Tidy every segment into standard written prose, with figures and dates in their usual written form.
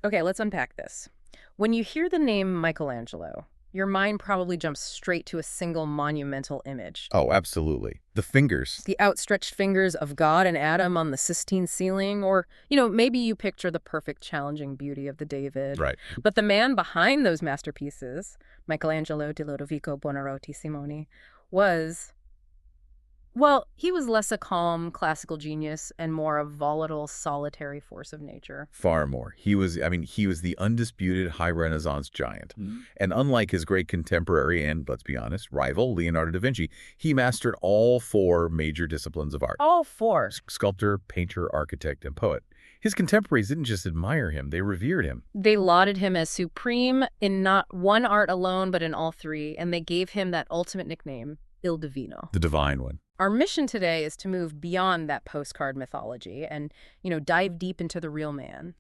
Okay, let's unpack this. When you hear the name Michelangelo, your mind probably jumps straight to a single monumental image. Oh, absolutely. The fingers. The outstretched fingers of God and Adam on the Sistine ceiling, or, maybe you picture the perfect challenging beauty of the David. Right. But the man behind those masterpieces, Michelangelo di Lodovico Buonarroti Simoni, was, well, he was less a calm classical genius and more a volatile, solitary force of nature. Far more. He was the undisputed high Renaissance giant. And unlike his great contemporary and, let's be honest, rival, Leonardo da Vinci, he mastered all four major disciplines of art. All four. Sculptor, painter, architect, and poet. His contemporaries didn't just admire him, they revered him. They lauded him as supreme in not one art alone, but in all three, and they gave him that ultimate nickname, Il Divino. The divine one. Our mission today is to move beyond that postcard mythology and, dive deep into the real man.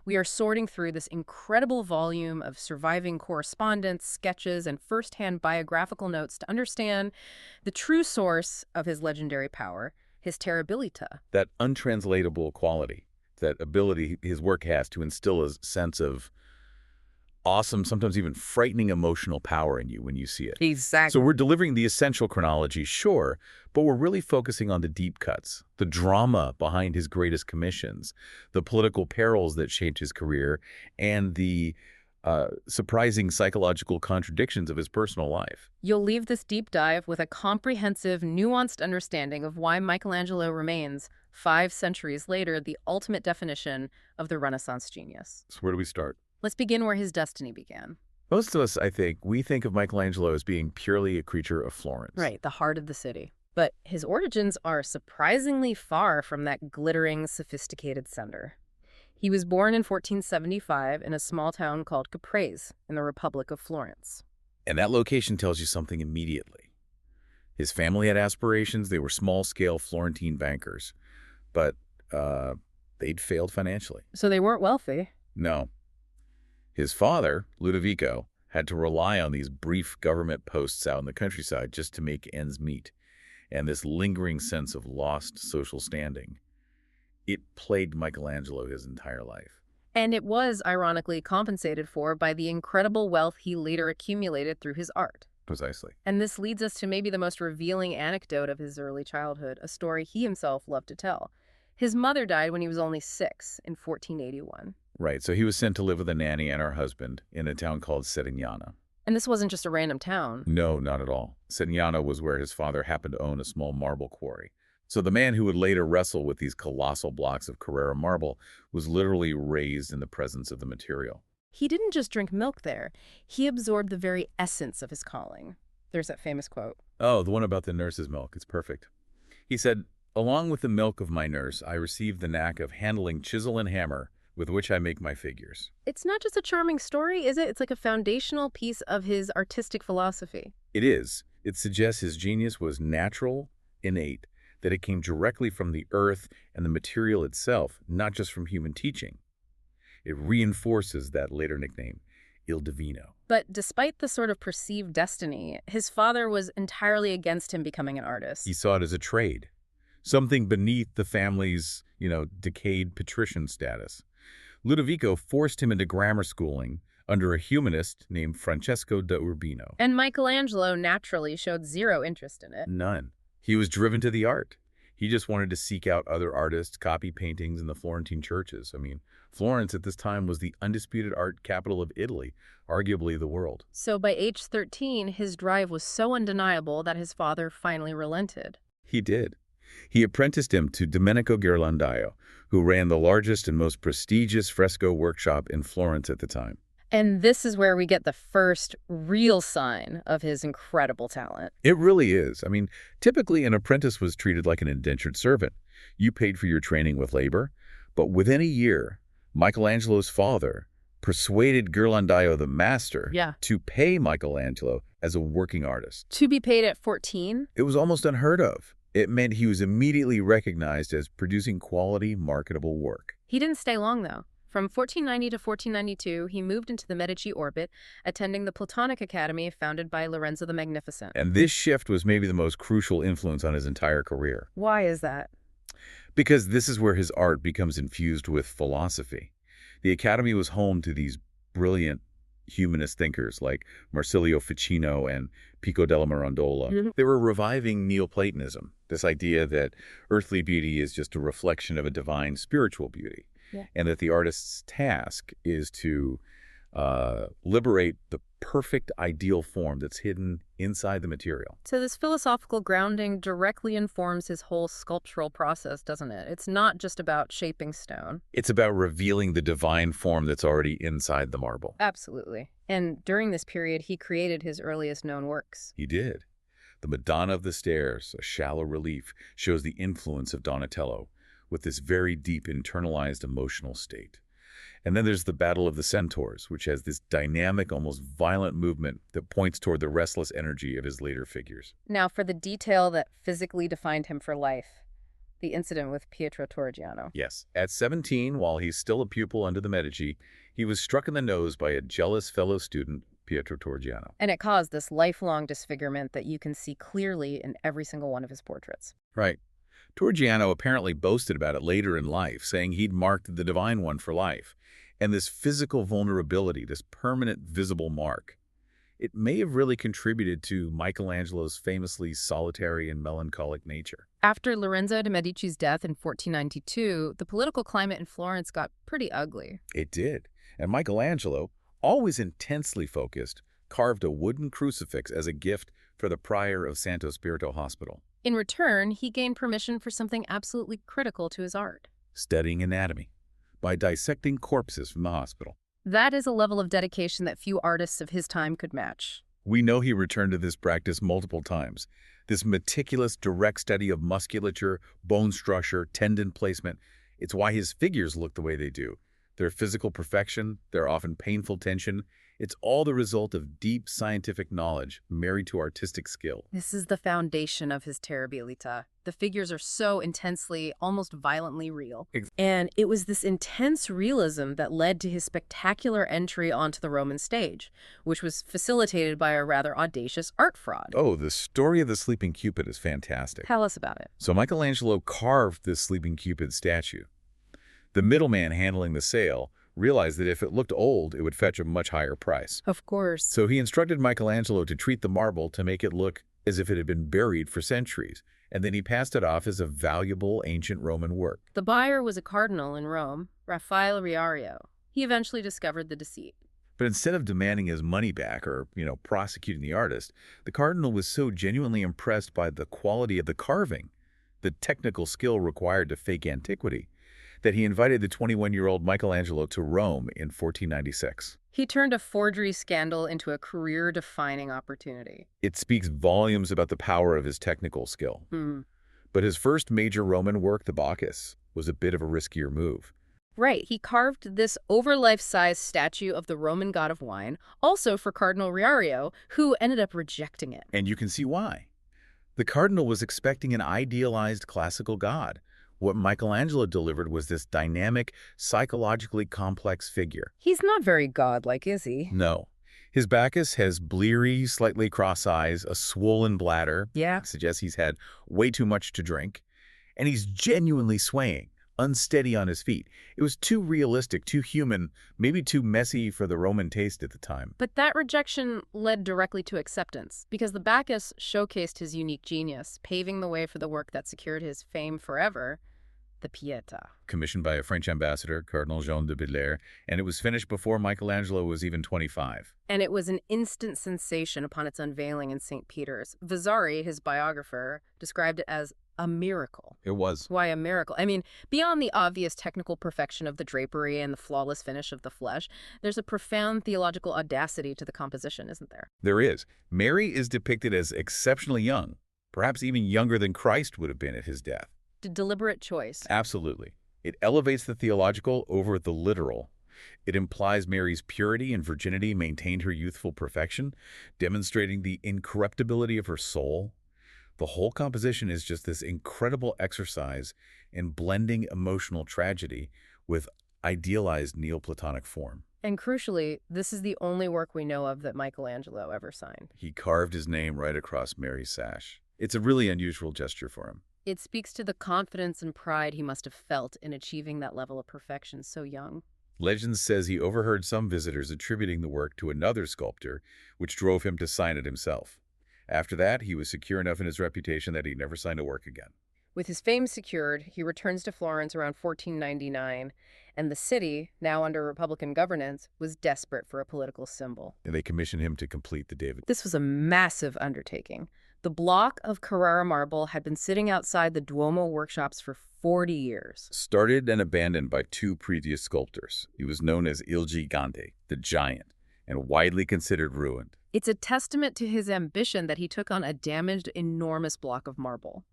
We are sorting through this incredible volume of surviving correspondence, sketches, and first-hand biographical notes to understand the true source of his legendary power, his terribilità. That untranslatable quality, that ability his work has to instill a sense of awesome, sometimes even frightening emotional power in you when you see it. Exactly. So we're delivering the essential chronology, sure, but we're really focusing on the deep cuts, the drama behind his greatest commissions, the political perils that shaped his career, and the surprising psychological contradictions of his personal life. You'll leave this deep dive with a comprehensive, nuanced understanding of why Michelangelo remains, 5 centuries later, the ultimate definition of the Renaissance genius. So where do we start? Let's begin where his destiny began. Most of us, I think, we think of Michelangelo as being purely a creature of Florence. Right, the heart of the city. But his origins are surprisingly far from that glittering, sophisticated center. He was born in 1475 in a small town called Caprese in the Republic of Florence. And that location tells you something immediately. His family had aspirations. They were small-scale Florentine bankers. But they'd failed financially. So they weren't wealthy. No. His father, Lodovico, had to rely on these brief government posts out in the countryside just to make ends meet. And this lingering sense of lost social standing, it plagued Michelangelo his entire life. And it was, ironically, compensated for by the incredible wealth he later accumulated through his art. Precisely. And this leads us to maybe the most revealing anecdote of his early childhood, a story he himself loved to tell. His mother died when he was only 6 in 1481. Right, so he was sent to live with a nanny and her husband in a town called Settignana. And this wasn't just a random town. No, not at all. Settignana was where his father happened to own a small marble quarry. So the man who would later wrestle with these colossal blocks of Carrara marble was literally raised in the presence of the material. He didn't just drink milk there. He absorbed the very essence of his calling. There's that famous quote. Oh, the one about the nurse's milk. It's perfect. He said, "Along with the milk of my nurse, I received the knack of handling chisel and hammer with which I make my figures." It's not just a charming story, is it? It's like a foundational piece of his artistic philosophy. It is. It suggests his genius was natural, innate, that it came directly from the earth and the material itself, not just from human teaching. It reinforces that later nickname, Il Divino. But despite the sort of perceived destiny, his father was entirely against him becoming an artist. He saw it as a trade, something beneath the family's, decayed patrician status. Lodovico forced him into grammar schooling under a humanist named Francesco da Urbino. And Michelangelo naturally showed zero interest in it. None. He was driven to the art. He just wanted to seek out other artists, copy paintings in the Florentine churches. I mean, Florence at this time was the undisputed art capital of Italy, arguably the world. So by age 13, his drive was so undeniable that his father finally relented. He did. He apprenticed him to Domenico Ghirlandaio, who ran the largest and most prestigious fresco workshop in Florence at the time. And this is where we get the first real sign of his incredible talent. It really is. I mean, typically an apprentice was treated like an indentured servant. You paid for your training with labor, but within a year, Michelangelo's father persuaded Ghirlandaio, the master, to pay Michelangelo as a working artist. To be paid at 14? It was almost unheard of. It meant he was immediately recognized as producing quality, marketable work. He didn't stay long, though. From 1490 to 1492, he moved into the Medici orbit, attending the Platonic Academy founded by Lorenzo the Magnificent. And this shift was maybe the most crucial influence on his entire career. Why is that? Because this is where his art becomes infused with philosophy. The Academy was home to these brilliant humanist thinkers like Marsilio Ficino and Pico della Mirandola. They were reviving Neoplatonism, this idea that earthly beauty is just a reflection of a divine spiritual beauty, Yeah. and that the artist's task is to liberate the perfect ideal form that's hidden inside the material. So this philosophical grounding directly informs his whole sculptural process, doesn't it? It's not just about shaping stone. It's about revealing the divine form that's already inside the marble. Absolutely. And during this period, he created his earliest known works. He did. The Madonna of the Stairs, a shallow relief, shows the influence of Donatello with this very deep internalized emotional state. And then there's the Battle of the Centaurs, which has this dynamic, almost violent movement that points toward the restless energy of his later figures. Now, for the detail that physically defined him for life, the incident with Pietro Torrigiano. Yes. At 17, while he's still a pupil under the Medici, he was struck in the nose by a jealous fellow student, Pietro Torrigiano. And it caused this lifelong disfigurement that you can see clearly in every single one of his portraits. Right. Torrigiano apparently boasted about it later in life, saying he'd marked the Divine One for life. And this physical vulnerability, this permanent visible mark, it may have really contributed to Michelangelo's famously solitary and melancholic nature. After Lorenzo de' Medici's death in 1492, the political climate in Florence got pretty ugly. It did. And Michelangelo, always intensely focused, carved a wooden crucifix as a gift for the prior of Santo Spirito Hospital. In return, he gained permission for something absolutely critical to his art: Studying anatomy by dissecting corpses from the hospital. That is a level of dedication that few artists of his time could match. We know he returned to this practice multiple times. This meticulous, direct study of musculature, bone structure, tendon placement. It's why his figures look the way they do. Their physical perfection, their often painful tension, it's all the result of deep scientific knowledge married to artistic skill. This is the foundation of his terribilità. The figures are so intensely, almost violently real. And it was this intense realism that led to his spectacular entry onto the Roman stage, which was facilitated by a rather audacious art fraud. Oh, the story of the Sleeping Cupid is fantastic. Tell us about it. So Michelangelo carved this Sleeping Cupid statue. The middleman handling the sale realized that if it looked old, it would fetch a much higher price. Of course. So he instructed Michelangelo to treat the marble to make it look as if it had been buried for centuries, and then he passed it off as a valuable ancient Roman work. The buyer was a cardinal in Rome, Raffaele Riario. He eventually discovered the deceit. But instead of demanding his money back or, prosecuting the artist, the cardinal was so genuinely impressed by the quality of the carving, the technical skill required to fake antiquity, that he invited the 21-year-old Michelangelo to Rome in 1496. He turned a forgery scandal into a career-defining opportunity. It speaks volumes about the power of his technical skill. But his first major Roman work, the Bacchus, was a bit of a riskier move. Right, he carved this over-life-size statue of the Roman god of wine, also for Cardinal Riario, who ended up rejecting it. And you can see why. The cardinal was expecting an idealized classical god. What Michelangelo delivered was this dynamic, psychologically complex figure. He's not very godlike, is he? No. His Bacchus has bleary, slightly cross eyes, a swollen bladder. Yeah. Suggests he's had way too much to drink. And he's genuinely swaying, unsteady on his feet. It was too realistic, too human, maybe too messy for the Roman taste at the time. But that rejection led directly to acceptance, because the Bacchus showcased his unique genius, paving the way for the work that secured his fame forever: the Pietà. Commissioned by a French ambassador, Cardinal Jean de Baudelaire, and it was finished before Michelangelo was even 25. And it was an instant sensation upon its unveiling in St. Peter's. Vasari, his biographer, described it as a miracle. It was. Why a miracle? I mean, beyond the obvious technical perfection of the drapery and the flawless finish of the flesh, there's a profound theological audacity to the composition, isn't there? There is. Mary is depicted as exceptionally young, perhaps even younger than Christ would have been at his death. A deliberate choice. Absolutely. It elevates the theological over the literal. It implies Mary's purity and virginity maintained her youthful perfection, demonstrating the incorruptibility of her soul. The whole composition is just this incredible exercise in blending emotional tragedy with idealized Neoplatonic form. And crucially, this is the only work we know of that Michelangelo ever signed. He carved his name right across Mary's sash. It's a really unusual gesture for him. It speaks to the confidence and pride he must have felt in achieving that level of perfection so young. Legend says he overheard some visitors attributing the work to another sculptor, which drove him to sign it himself. After that, he was secure enough in his reputation that he never signed a work again. With his fame secured, he returns to Florence around 1499, and the city, now under Republican governance, was desperate for a political symbol. And they commissioned him to complete the David. This was a massive undertaking. The block of Carrara marble had been sitting outside the Duomo workshops for 40 years. Started and abandoned by two previous sculptors. He was known as Il Gigante, the giant, and widely considered ruined. It's a testament to his ambition that he took on a damaged, enormous block of marble.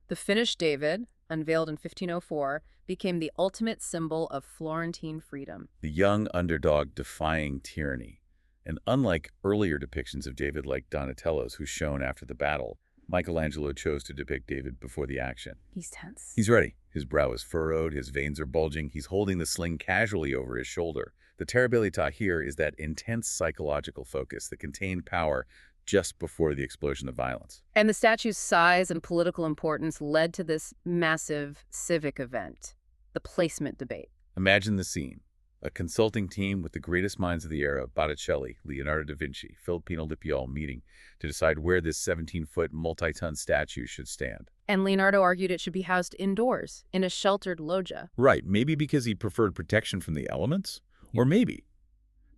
The finished David, unveiled in 1504, became the ultimate symbol of Florentine freedom. The young underdog defying tyranny. And unlike earlier depictions of David like Donatello's, who shone after the battle, Michelangelo chose to depict David before the action. He's tense. He's ready. His brow is furrowed, his veins are bulging, he's holding the sling casually over his shoulder. The terribilità here is that intense psychological focus, the contained power just before the explosion of violence. And the statue's size and political importance led to this massive civic event, the placement debate. Imagine the scene. A consulting team with the greatest minds of the era, Botticelli, Leonardo da Vinci, Filippino Lippiol, meeting to decide where this 17-foot multi-ton statue should stand. And Leonardo argued it should be housed indoors, in a sheltered loggia. Right, maybe because he preferred protection from the elements? Or maybe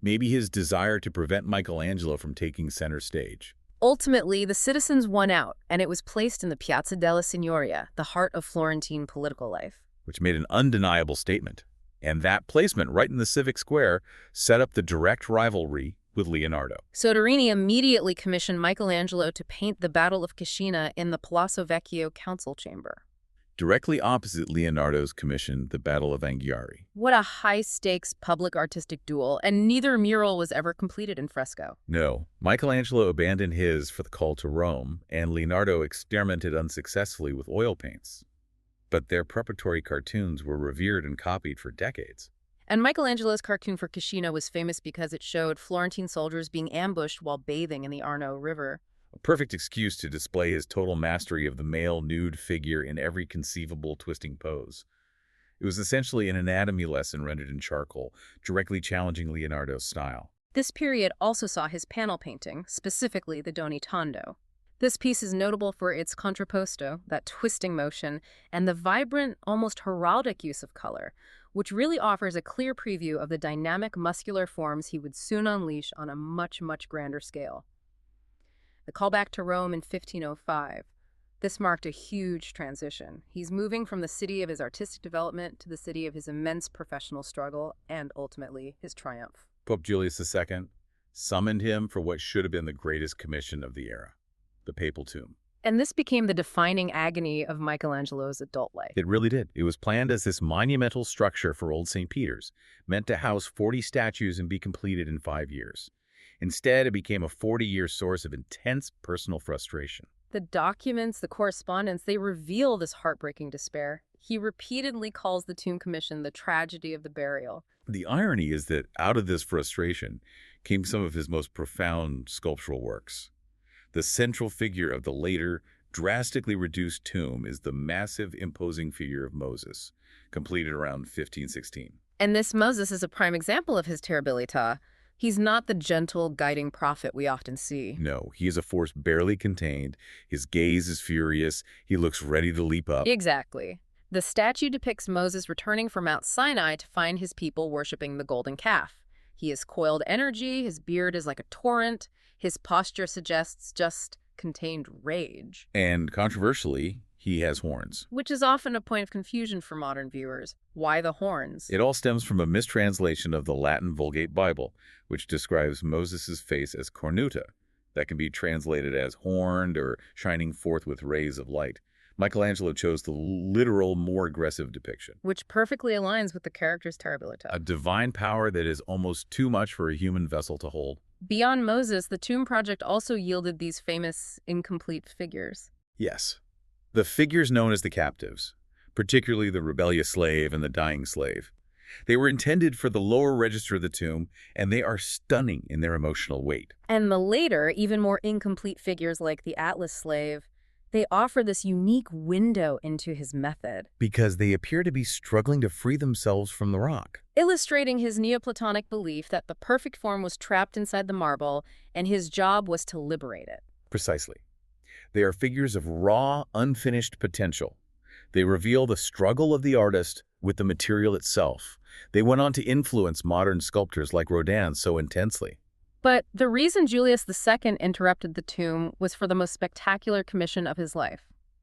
his desire to prevent Michelangelo from taking center stage. Ultimately, the citizens won out, and it was placed in the Piazza della Signoria, the heart of Florentine political life. Which made an undeniable statement. And that placement right in the civic square set up the direct rivalry with Leonardo. Soderini immediately commissioned Michelangelo to paint the Battle of Cascina in the Palazzo Vecchio council chamber. Directly opposite Leonardo's commission, the Battle of Anghiari. What a high-stakes public artistic duel, and neither mural was ever completed in fresco. No, Michelangelo abandoned his for the call to Rome, and Leonardo experimented unsuccessfully with oil paints. But their preparatory cartoons were revered and copied for decades. And Michelangelo's cartoon for Cascina was famous because it showed Florentine soldiers being ambushed while bathing in the Arno River. A perfect excuse to display his total mastery of the male nude figure in every conceivable twisting pose. It was essentially an anatomy lesson rendered in charcoal, directly challenging Leonardo's style. This period also saw his panel painting, specifically the Doni Tondo. This piece is notable for its contrapposto, that twisting motion, and the vibrant, almost heraldic use of color, which really offers a clear preview of the dynamic muscular forms he would soon unleash on a much, much grander scale. The callback to Rome in 1505. This marked a huge transition. He's moving from the city of his artistic development to the city of his immense professional struggle and, ultimately, his triumph. Pope Julius II summoned him for what should have been the greatest commission of the era, the papal tomb. And this became the defining agony of Michelangelo's adult life. It really did. It was planned as this monumental structure for Old St. Peter's, meant to house 40 statues and be completed in 5 years. Instead, it became a 40-year source of intense personal frustration. The documents, the correspondence, they reveal this heartbreaking despair. He repeatedly calls the tomb commission the tragedy of the burial. The irony is that out of this frustration came some of his most profound sculptural works. The central figure of the later, drastically reduced tomb is the massive, imposing figure of Moses, completed around 1516. And this Moses is a prime example of his terribilità. He's not the gentle, guiding prophet we often see. No, he is a force barely contained. His gaze is furious. He looks ready to leap up. Exactly. The statue depicts Moses returning from Mount Sinai to find his people worshiping the golden calf. He has coiled energy, his beard is like a torrent, his posture suggests just contained rage. And controversially, he has horns. Which is often a point of confusion for modern viewers. Why the horns? It all stems from a mistranslation of the Latin Vulgate Bible, which describes Moses' face as cornuta, that can be translated as horned or shining forth with rays of light. Michelangelo chose the literal, more aggressive depiction. Which perfectly aligns with the character's terribilità. A divine power that is almost too much for a human vessel to hold. Beyond Moses, the tomb project also yielded these famous incomplete figures. Yes. The figures known as the captives, particularly the rebellious slave and the dying slave. They were intended for the lower register of the tomb, and they are stunning in their emotional weight. And the later, even more incomplete figures like the Atlas slave, They offer this unique window into his method, because they appear to be struggling to free themselves from the rock. illustrating his Neoplatonic belief that the perfect form was trapped inside the marble and his job was to liberate it. Precisely. They are figures of raw, unfinished potential. They reveal the struggle of the artist with the material itself. They went on to influence modern sculptors like Rodin so intensely. But the reason Julius II interrupted the tomb was for the most spectacular commission of his life,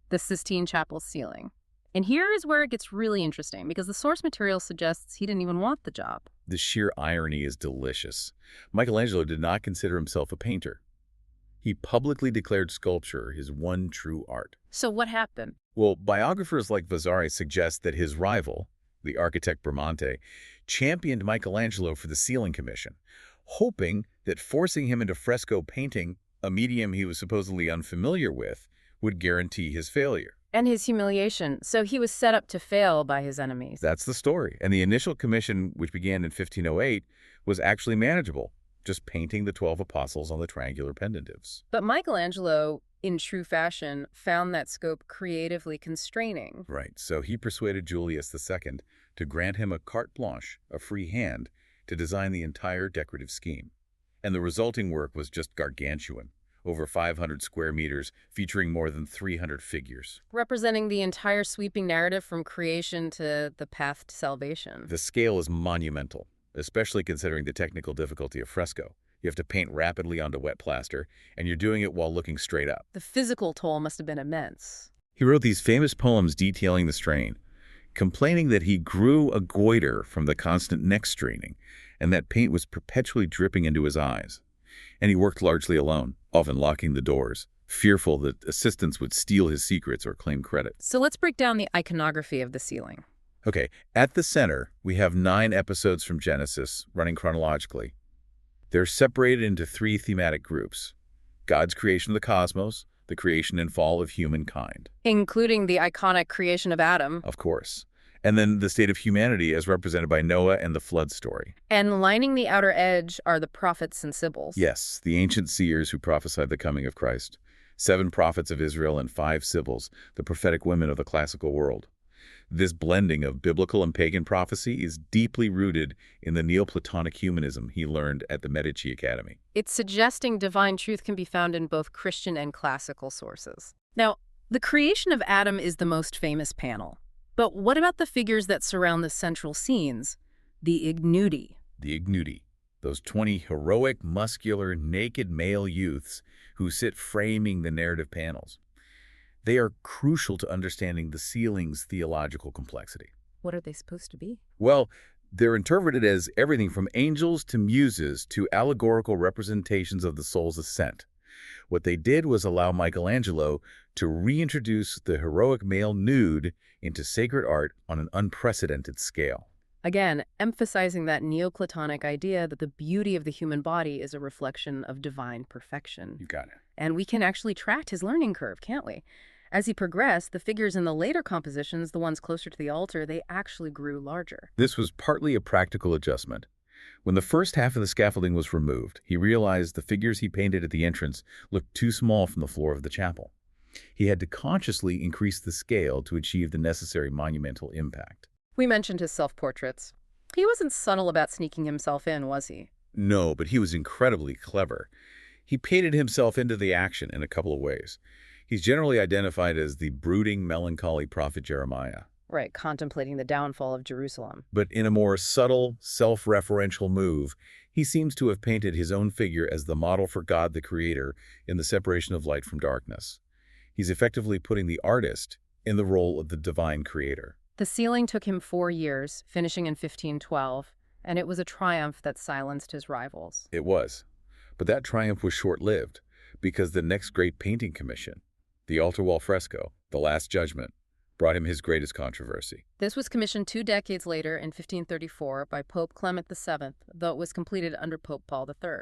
the Sistine Chapel ceiling. And here is where it gets really interesting, because the source material suggests he didn't even want the job. The sheer irony is delicious. Michelangelo did not consider himself a painter. He publicly declared sculpture his one true art. So what happened? Well, biographers like Vasari suggest that his rival, the architect Bramante, championed Michelangelo for the ceiling commission, hoping that forcing him into fresco painting, a medium he was supposedly unfamiliar with, would guarantee his failure. And his humiliation, so he was set up to fail by his enemies. That's the story. And the initial commission, which began in 1508, was actually manageable, just painting the 12 apostles on the triangular pendentives. But Michelangelo, in true fashion, found that scope creatively constraining. Right, so he persuaded Julius II to grant him a carte blanche, a free hand, to design the entire decorative scheme. And the resulting work was just gargantuan, over 500 square meters, featuring more than 300 figures. Representing the entire sweeping narrative from creation to the path to salvation. The scale is monumental, especially considering the technical difficulty of fresco. You have to paint rapidly onto wet plaster, and you're doing it while looking straight up. The physical toll must have been immense. He wrote these famous poems detailing the strain, complaining that he grew a goiter from the constant neck straining, and that paint was perpetually dripping into his eyes. And he worked largely alone, often locking the doors, fearful that assistants would steal his secrets or claim credit. So let's break down the iconography of the ceiling. Okay, at the center, we have 9 episodes from Genesis, running chronologically. They're separated into 3 thematic groups: God's creation of the cosmos, the creation and fall of humankind. Including the iconic creation of Adam. Of course. And then the state of humanity as represented by Noah and the flood story. And lining the outer edge are the prophets and sibyls. Yes, the ancient seers who prophesied the coming of Christ. 7 prophets of Israel and 5 sibyls, the prophetic women of the classical world. This blending of biblical and pagan prophecy is deeply rooted in the Neoplatonic humanism he learned at the Medici Academy. It's suggesting divine truth can be found in both Christian and classical sources. Now, the creation of Adam is the most famous panel. But what about the figures that surround the central scenes? The ignudi. The ignudi, those 20 heroic, muscular, naked male youths who sit framing the narrative panels. They are crucial to understanding the ceiling's theological complexity. What are they supposed to be? Well, they're interpreted as everything from angels to muses to allegorical representations of the soul's ascent. What they did was allow Michelangelo to reintroduce the heroic male nude into sacred art on an unprecedented scale. Again, emphasizing that Neoplatonic idea that the beauty of the human body is a reflection of divine perfection. You got it. And we can actually track his learning curve, can't we? As he progressed, the figures in the later compositions, the ones closer to the altar, they actually grew larger. This was partly a practical adjustment. When the first half of the scaffolding was removed, he realized the figures he painted at the entrance looked too small from the floor of the chapel. He had to consciously increase the scale to achieve the necessary monumental impact. We mentioned his self-portraits. He wasn't subtle about sneaking himself in, was he? No, but he was incredibly clever. He painted himself into the action in a couple of ways. He's generally identified as the brooding, melancholy prophet Jeremiah. Right, contemplating the downfall of Jerusalem. But in a more subtle, self-referential move, he seems to have painted his own figure as the model for God the Creator in the separation of light from darkness. He's effectively putting the artist in the role of the divine creator. The ceiling took him 4 years, finishing in 1512, and it was a triumph that silenced his rivals. It was. But that triumph was short-lived, because the next great painting commission, the altar wall fresco, The Last Judgment, brought him his greatest controversy. This was commissioned 2 decades later in 1534 by Pope Clement VII, though it was completed under Pope Paul III.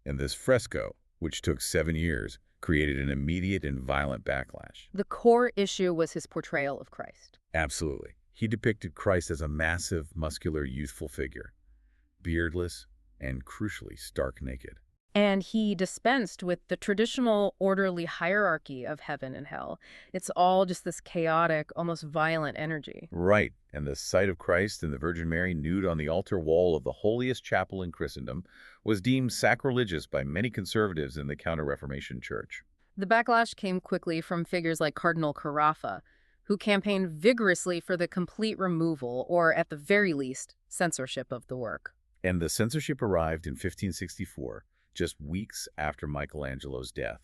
And this fresco, which took 7 years, created an immediate and violent backlash. The core issue was his portrayal of Christ. Absolutely. He depicted Christ as a massive, muscular, youthful figure, beardless, and crucially stark naked. And he dispensed with the traditional orderly hierarchy of heaven and hell. It's all just this chaotic, almost violent energy. Right, and the sight of Christ and the Virgin Mary nude on the altar wall of the holiest chapel in Christendom was deemed sacrilegious by many conservatives in the Counter-Reformation Church. The backlash came quickly from figures like Cardinal Carafa, who campaigned vigorously for the complete removal, or at the very least, censorship of the work. And the censorship arrived in 1564, just weeks after Michelangelo's death.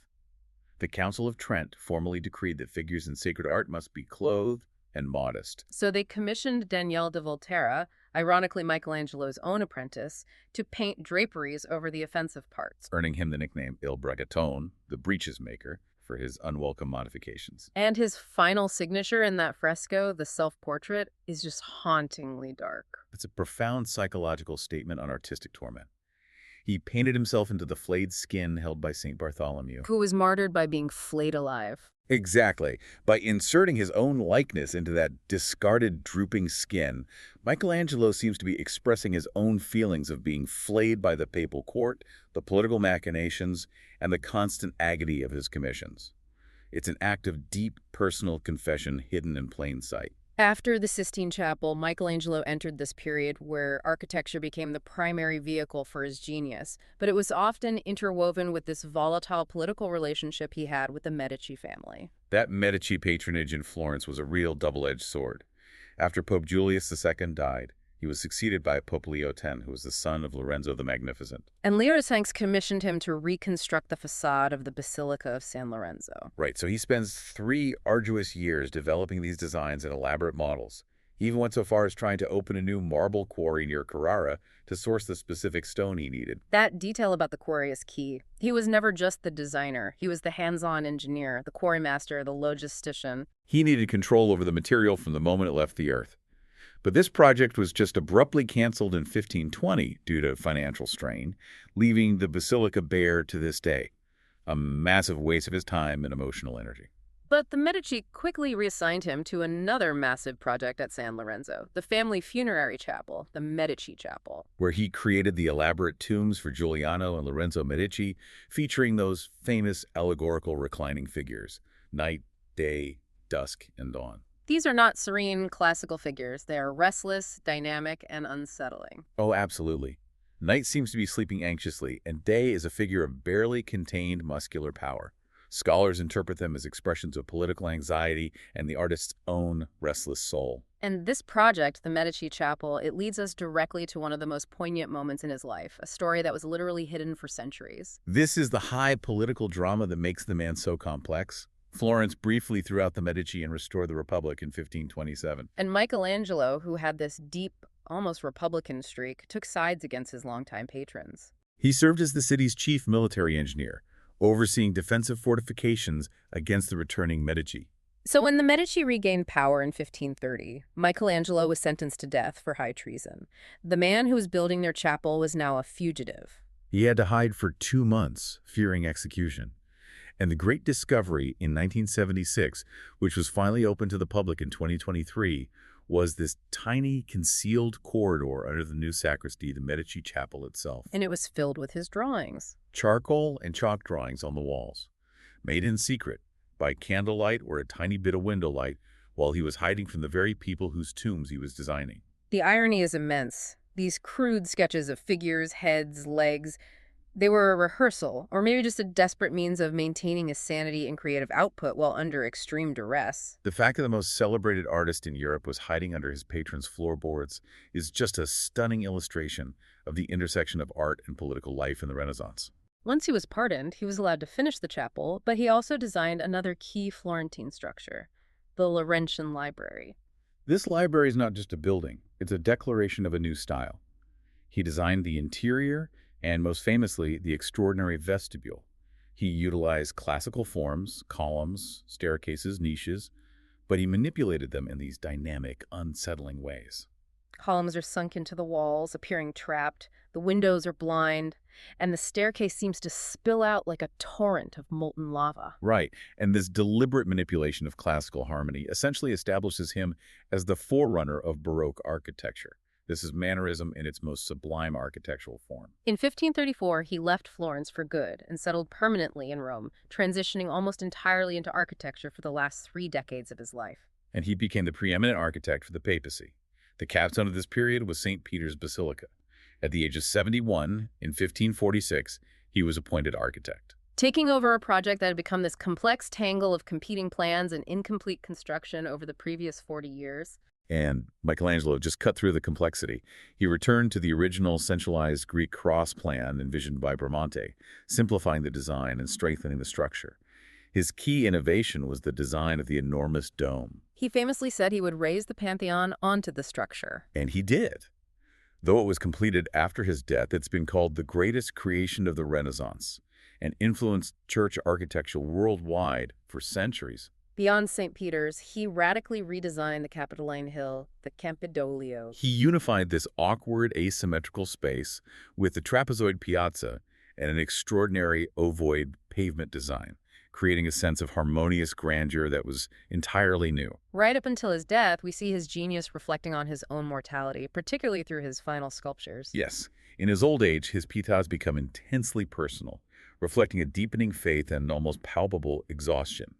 The Council of Trent formally decreed that figures in sacred art must be clothed and modest. So they commissioned Daniele de Volterra, ironically Michelangelo's own apprentice, to paint draperies over the offensive parts. Earning him the nickname Il Bregaton, the breeches maker, for his unwelcome modifications. And his final signature in that fresco, the self-portrait, is just hauntingly dark. It's a profound psychological statement on artistic torment. He painted himself into the flayed skin held by St. Bartholomew. Who was martyred by being flayed alive. Exactly. By inserting his own likeness into that discarded, drooping skin, Michelangelo seems to be expressing his own feelings of being flayed by the papal court, the political machinations, and the constant agony of his commissions. It's an act of deep personal confession hidden in plain sight. After the Sistine Chapel, Michelangelo entered this period where architecture became the primary vehicle for his genius, but it was often interwoven with this volatile political relationship he had with the Medici family. That Medici patronage in Florence was a real double-edged sword. After Pope Julius II died, he was succeeded by Pope Leo X, who was the son of Lorenzo the Magnificent. And Leo X commissioned him to reconstruct the facade of the Basilica of San Lorenzo. Right, so he spends 3 arduous years developing these designs and elaborate models. He even went so far as trying to open a new marble quarry near Carrara to source the specific stone he needed. That detail about the quarry is key. He was never just the designer. He was the hands-on engineer, the quarry master, the logistician. He needed control over the material from the moment it left the earth. But this project was just abruptly canceled in 1520 due to financial strain, leaving the basilica bare to this day, a massive waste of his time and emotional energy. But the Medici quickly reassigned him to another massive project at San Lorenzo, the family funerary chapel, the Medici Chapel, where he created the elaborate tombs for Giuliano and Lorenzo Medici, featuring those famous allegorical reclining figures, night, day, dusk, and dawn. These are not serene classical figures. They are restless, dynamic, and unsettling. Oh, absolutely. Night seems to be sleeping anxiously, and day is a figure of barely contained muscular power. Scholars interpret them as expressions of political anxiety and the artist's own restless soul. And this project, the Medici Chapel, it leads us directly to one of the most poignant moments in his life, a story that was literally hidden for centuries. This is the high political drama that makes the man so complex. Florence briefly threw out the Medici and restored the Republic in 1527. And Michelangelo, who had this deep, almost Republican streak, took sides against his longtime patrons. He served as the city's chief military engineer, overseeing defensive fortifications against the returning Medici. So when the Medici regained power in 1530, Michelangelo was sentenced to death for high treason. The man who was building their chapel was now a fugitive. He had to hide for 2 months, fearing execution. And the great discovery in 1976, which was finally opened to the public in 2023, was this tiny concealed corridor under the new sacristy, the Medici Chapel itself. And it was filled with his drawings. Charcoal and chalk drawings on the walls, made in secret, by candlelight or a tiny bit of window light, while he was hiding from the very people whose tombs he was designing. The irony is immense. These crude sketches of figures, heads, legs, they were a rehearsal, or maybe just a desperate means of maintaining his sanity and creative output while under extreme duress. The fact that the most celebrated artist in Europe was hiding under his patron's floorboards is just a stunning illustration of the intersection of art and political life in the Renaissance. Once he was pardoned, he was allowed to finish the chapel, but he also designed another key Florentine structure, the Laurentian Library. This library is not just a building, it's a declaration of a new style. He designed the interior and, most famously, the extraordinary vestibule. He utilized classical forms, columns, staircases, niches, but he manipulated them in these dynamic, unsettling ways. Columns are sunk into the walls, appearing trapped. The windows are blind, and the staircase seems to spill out like a torrent of molten lava. Right, and this deliberate manipulation of classical harmony essentially establishes him as the forerunner of Baroque architecture, This is mannerism in its most sublime architectural form. In 1534, he left Florence for good and settled permanently in Rome, transitioning almost entirely into architecture for the last 3 decades of his life. And he became the preeminent architect for the papacy. The capstone of this period was St. Peter's Basilica. At the age of 71, in 1546, he was appointed architect. Taking over a project that had become this complex tangle of competing plans and incomplete construction over the previous 40 years. And Michelangelo just cut through the complexity. He returned to the original centralized Greek cross plan envisioned by Bramante, simplifying the design and strengthening the structure. His key innovation was the design of the enormous dome. He famously said he would raise the Pantheon onto the structure. And he did. Though it was completed after his death, it's been called the greatest creation of the Renaissance and influenced church architecture worldwide for centuries. Beyond St. Peter's, he radically redesigned the Capitoline Hill, the Campidoglio. He unified this awkward asymmetrical space with the trapezoid piazza and an extraordinary ovoid pavement design, creating a sense of harmonious grandeur that was entirely new. Right up until his death, we see his genius reflecting on his own mortality, particularly through his final sculptures. Yes, in his old age, his Pietas become intensely personal, reflecting a deepening faith and almost palpable exhaustion.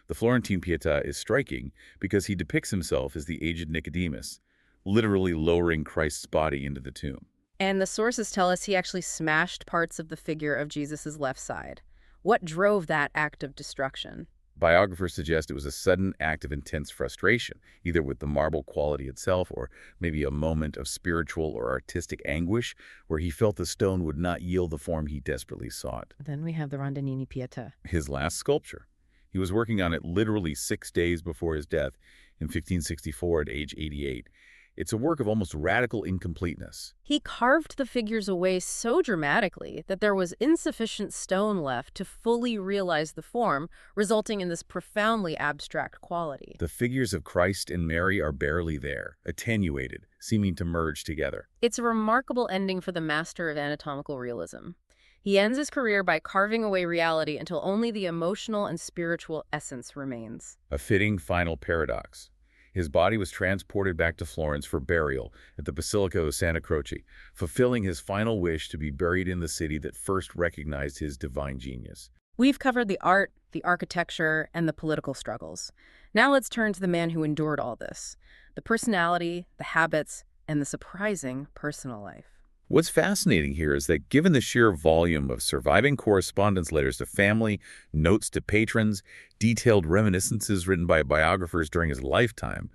The Florentine Pietà is striking because he depicts himself as the aged Nicodemus, literally lowering Christ's body into the tomb. And the sources tell us he actually smashed parts of the figure of Jesus' left side. What drove that act of destruction? Biographers suggest it was a sudden act of intense frustration, either with the marble quality itself or maybe a moment of spiritual or artistic anguish where he felt the stone would not yield the form he desperately sought. Then we have the Rondinini Pietà. His last sculpture. He was working on it literally 6 days before his death in 1564 at age 88. It's a work of almost radical incompleteness. He carved the figures away so dramatically that there was insufficient stone left to fully realize the form, resulting in this profoundly abstract quality. The figures of Christ and Mary are barely there, attenuated, seeming to merge together. It's a remarkable ending for the master of anatomical realism. He ends his career by carving away reality until only the emotional and spiritual essence remains. A fitting final paradox. His body was transported back to Florence for burial at the Basilica of Santa Croce, fulfilling his final wish to be buried in the city that first recognized his divine genius. We've covered the art, the architecture, and the political struggles. Now let's turn to the man who endured all this, the personality, the habits, and the surprising personal life. What's fascinating here is that given the sheer volume of surviving correspondence letters to family, notes to patrons, detailed reminiscences written by biographers during his lifetime,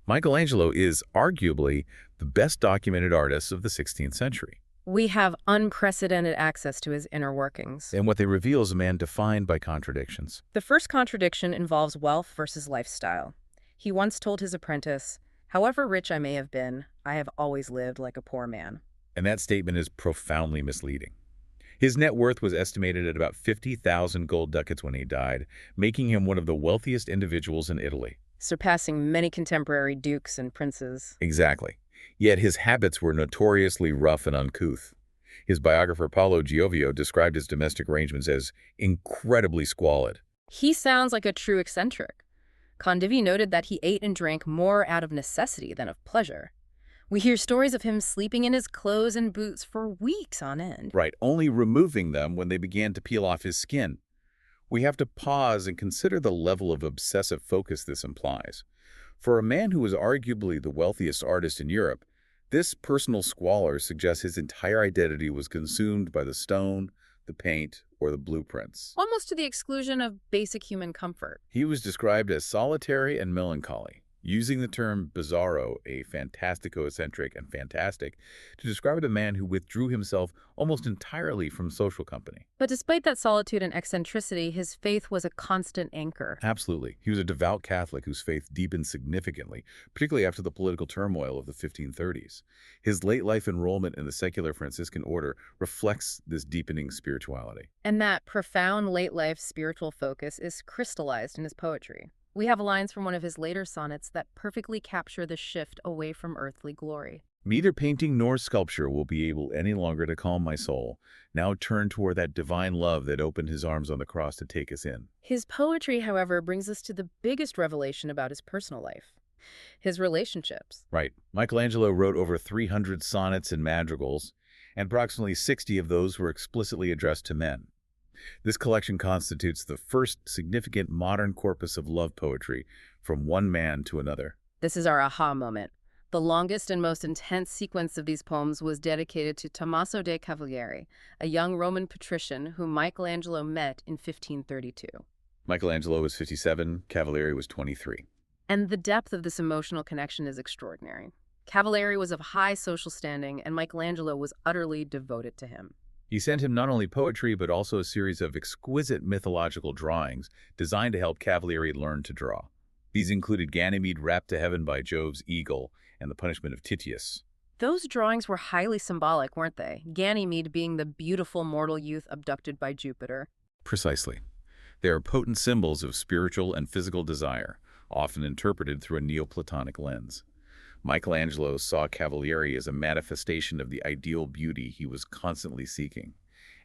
Michelangelo is arguably the best documented artist of the 16th century. We have unprecedented access to his inner workings. And what they reveal is a man defined by contradictions. The first contradiction involves wealth versus lifestyle. He once told his apprentice, "However rich I may have been, I have always lived like a poor man." And that statement is profoundly misleading. His net worth was estimated at about 50,000 gold ducats when he died, making him one of the wealthiest individuals in Italy. Surpassing many contemporary dukes and princes. Exactly. Yet his habits were notoriously rough and uncouth. His biographer Paolo Giovio described his domestic arrangements as incredibly squalid. He sounds like a true eccentric. Condivi noted that he ate and drank more out of necessity than of pleasure. We hear stories of him sleeping in his clothes and boots for weeks on end. Right, only removing them when they began to peel off his skin. We have to pause and consider the level of obsessive focus this implies. For a man who was arguably the wealthiest artist in Europe, this personal squalor suggests his entire identity was consumed by the stone, the paint, or the blueprints. Almost to the exclusion of basic human comfort. He was described as solitary and melancholy, using the term bizarro, a fantastico-eccentric and fantastic, to describe a man who withdrew himself almost entirely from social company. But despite that solitude and eccentricity, his faith was a constant anchor. Absolutely. He was a devout Catholic whose faith deepened significantly, particularly after the political turmoil of the 1530s. His late-life enrollment in the secular Franciscan order reflects this deepening spirituality. And that profound late-life spiritual focus is crystallized in his poetry. We have lines from one of his later sonnets that perfectly capture the shift away from earthly glory. Neither painting nor sculpture will be able any longer to calm my soul, now turned toward that divine love that opened his arms on the cross to take us in. His poetry, however, brings us to the biggest revelation about his personal life. His relationships. Right. Michelangelo wrote over 300 sonnets and madrigals, and approximately 60 of those were explicitly addressed to men. This collection constitutes the first significant modern corpus of love poetry from one man to another. This is our aha moment. The longest and most intense sequence of these poems was dedicated to Tommaso de' Cavalieri, a young Roman patrician whom Michelangelo met in 1532. Michelangelo was 57, Cavalieri was 23. And the depth of this emotional connection is extraordinary. Cavalieri was of high social standing, and Michelangelo was utterly devoted to him. He sent him not only poetry, but also a series of exquisite mythological drawings designed to help Cavalieri learn to draw. These included Ganymede wrapped to heaven by Jove's eagle and the punishment of Titius. Those drawings were highly symbolic, weren't they? Ganymede being the beautiful mortal youth abducted by Jupiter. Precisely. They are potent symbols of spiritual and physical desire, often interpreted through a Neoplatonic lens. Michelangelo saw Cavalieri as a manifestation of the ideal beauty he was constantly seeking,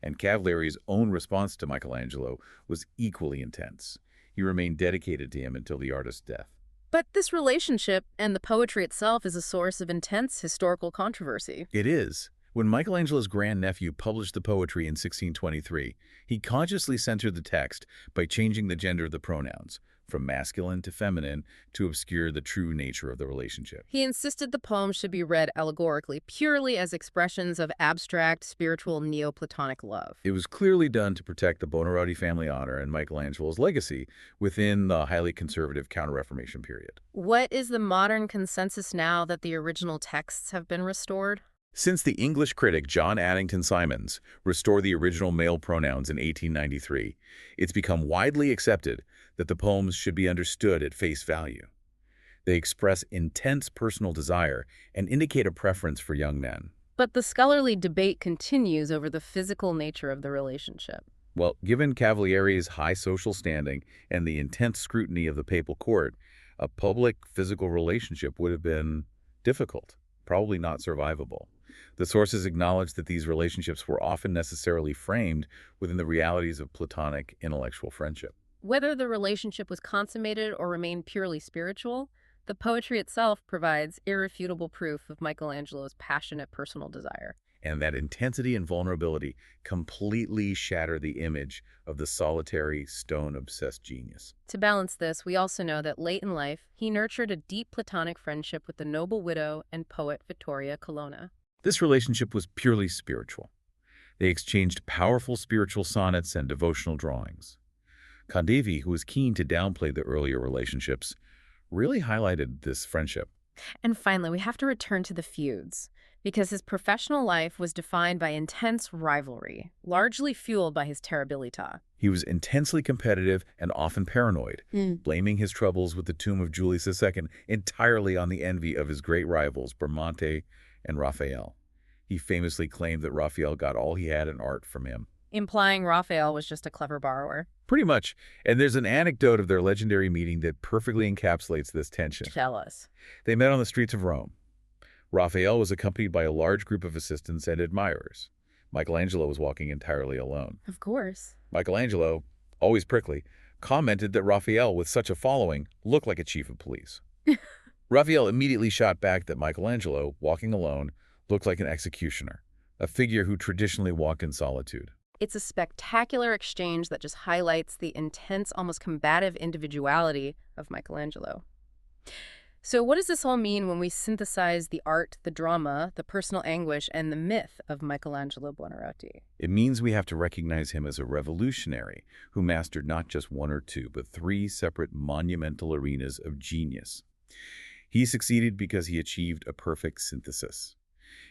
and Cavalieri's own response to Michelangelo was equally intense. He remained dedicated to him until the artist's death. But this relationship and the poetry itself is a source of intense historical controversy. It is. When Michelangelo's grandnephew published the poetry in 1623, he consciously censored the text by changing the gender of the pronouns, from masculine to feminine, to obscure the true nature of the relationship. He insisted the poems should be read allegorically, purely as expressions of abstract, spiritual, Neoplatonic love. It was clearly done to protect the Buonarroti family honor and Michelangelo's legacy within the highly conservative Counter-Reformation period. What is the modern consensus now that the original texts have been restored? Since the English critic John Addington Symonds restored the original male pronouns in 1893, it's become widely accepted that the poems should be understood at face value. They express intense personal desire and indicate a preference for young men. But the scholarly debate continues over the physical nature of the relationship. Well, given Cavalieri's high social standing and the intense scrutiny of the papal court, a public physical relationship would have been difficult, probably not survivable. The sources acknowledge that these relationships were often necessarily framed within the realities of Platonic intellectual friendship. Whether the relationship was consummated or remained purely spiritual, the poetry itself provides irrefutable proof of Michelangelo's passionate personal desire. And that intensity and vulnerability completely shatter the image of the solitary, stone-obsessed genius. To balance this, we also know that late in life, he nurtured a deep Platonic friendship with the noble widow and poet Vittoria Colonna. This relationship was purely spiritual. They exchanged powerful spiritual sonnets and devotional drawings. Condevi, who was keen to downplay the earlier relationships, really highlighted this friendship. And finally, we have to return to the feuds, because his professional life was defined by intense rivalry, largely fueled by his terribilità. He was intensely competitive and often paranoid, blaming his troubles with the tomb of Julius II entirely on the envy of his great rivals, Bramante and Raphael. He famously claimed that Raphael got all he had in art from him. Implying Raphael was just a clever borrower. Pretty much. And there's an anecdote of their legendary meeting that perfectly encapsulates this tension. Tell us. They met on the streets of Rome. Raphael was accompanied by a large group of assistants and admirers. Michelangelo was walking entirely alone. Of course. Michelangelo, always prickly, commented that Raphael, with such a following, looked like a chief of police. Raphael immediately shot back that Michelangelo, walking alone, looked like an executioner, a figure who traditionally walked in solitude. It's a spectacular exchange that just highlights the intense, almost combative individuality of Michelangelo. So what does this all mean when we synthesize the art, the drama, the personal anguish, and the myth of Michelangelo Buonarroti? It means we have to recognize him as a revolutionary who mastered not just one or two, but three separate monumental arenas of genius. He succeeded because he achieved a perfect synthesis.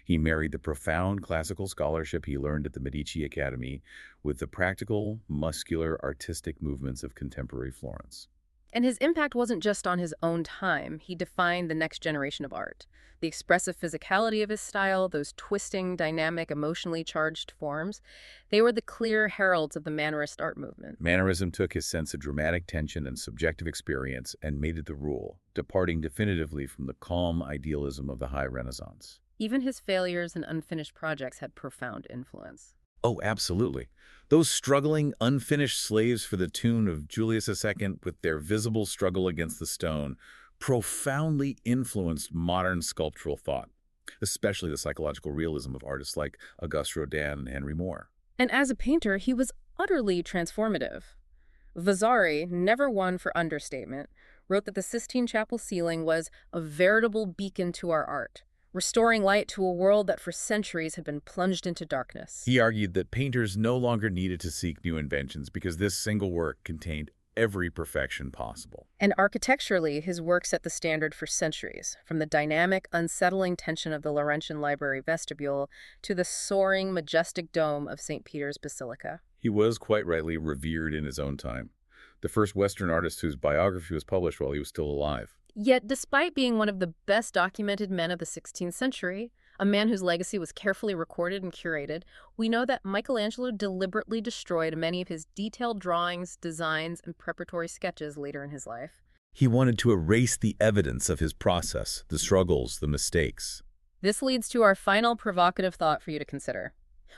He married the profound classical scholarship he learned at the Medici Academy with the practical, muscular, artistic movements of contemporary Florence. And his impact wasn't just on his own time. He defined the next generation of art. The expressive physicality of his style, those twisting, dynamic, emotionally charged forms, they were the clear heralds of the Mannerist art movement. Mannerism took his sense of dramatic tension and subjective experience and made it the rule, departing definitively from the calm idealism of the High Renaissance. Even his failures and unfinished projects had profound influence. Oh, absolutely. Those struggling, unfinished slaves for the tomb of Julius II, with their visible struggle against the stone, profoundly influenced modern sculptural thought, especially the psychological realism of artists like Auguste Rodin and Henry Moore. And as a painter, he was utterly transformative. Vasari, never one for understatement, wrote that the Sistine Chapel ceiling was a veritable beacon to our art, restoring light to a world that for centuries had been plunged into darkness. He argued that painters no longer needed to seek new inventions because this single work contained every perfection possible. And architecturally, his work set the standard for centuries, from the dynamic, unsettling tension of the Laurentian Library vestibule to the soaring, majestic dome of St. Peter's Basilica. He was quite rightly revered in his own time, the first Western artist whose biography was published while he was still alive. Yet, despite being one of the best documented men of the 16th century, a man whose legacy was carefully recorded and curated, we know that Michelangelo deliberately destroyed many of his detailed drawings, designs, and preparatory sketches later in his life. He wanted to erase the evidence of his process, the struggles, the mistakes. This leads to our final provocative thought for you to consider.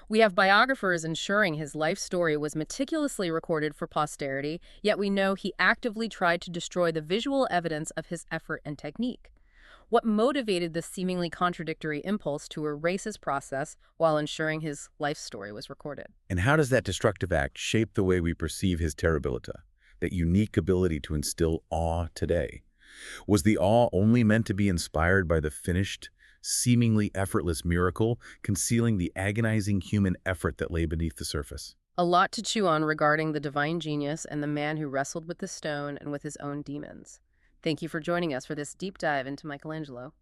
We have biographers ensuring his life story was meticulously recorded for posterity, yet we know he actively tried to destroy the visual evidence of his effort and technique. What motivated this seemingly contradictory impulse to erase his process while ensuring his life story was recorded? And how does that destructive act shape the way we perceive his terribilità, that unique ability to instill awe today? Was the awe only meant to be inspired by the finished, seemingly effortless miracle, concealing the agonizing human effort that lay beneath the surface? A lot to chew on regarding the divine genius and the man who wrestled with the stone and with his own demons. Thank you for joining us for this deep dive into Michelangelo.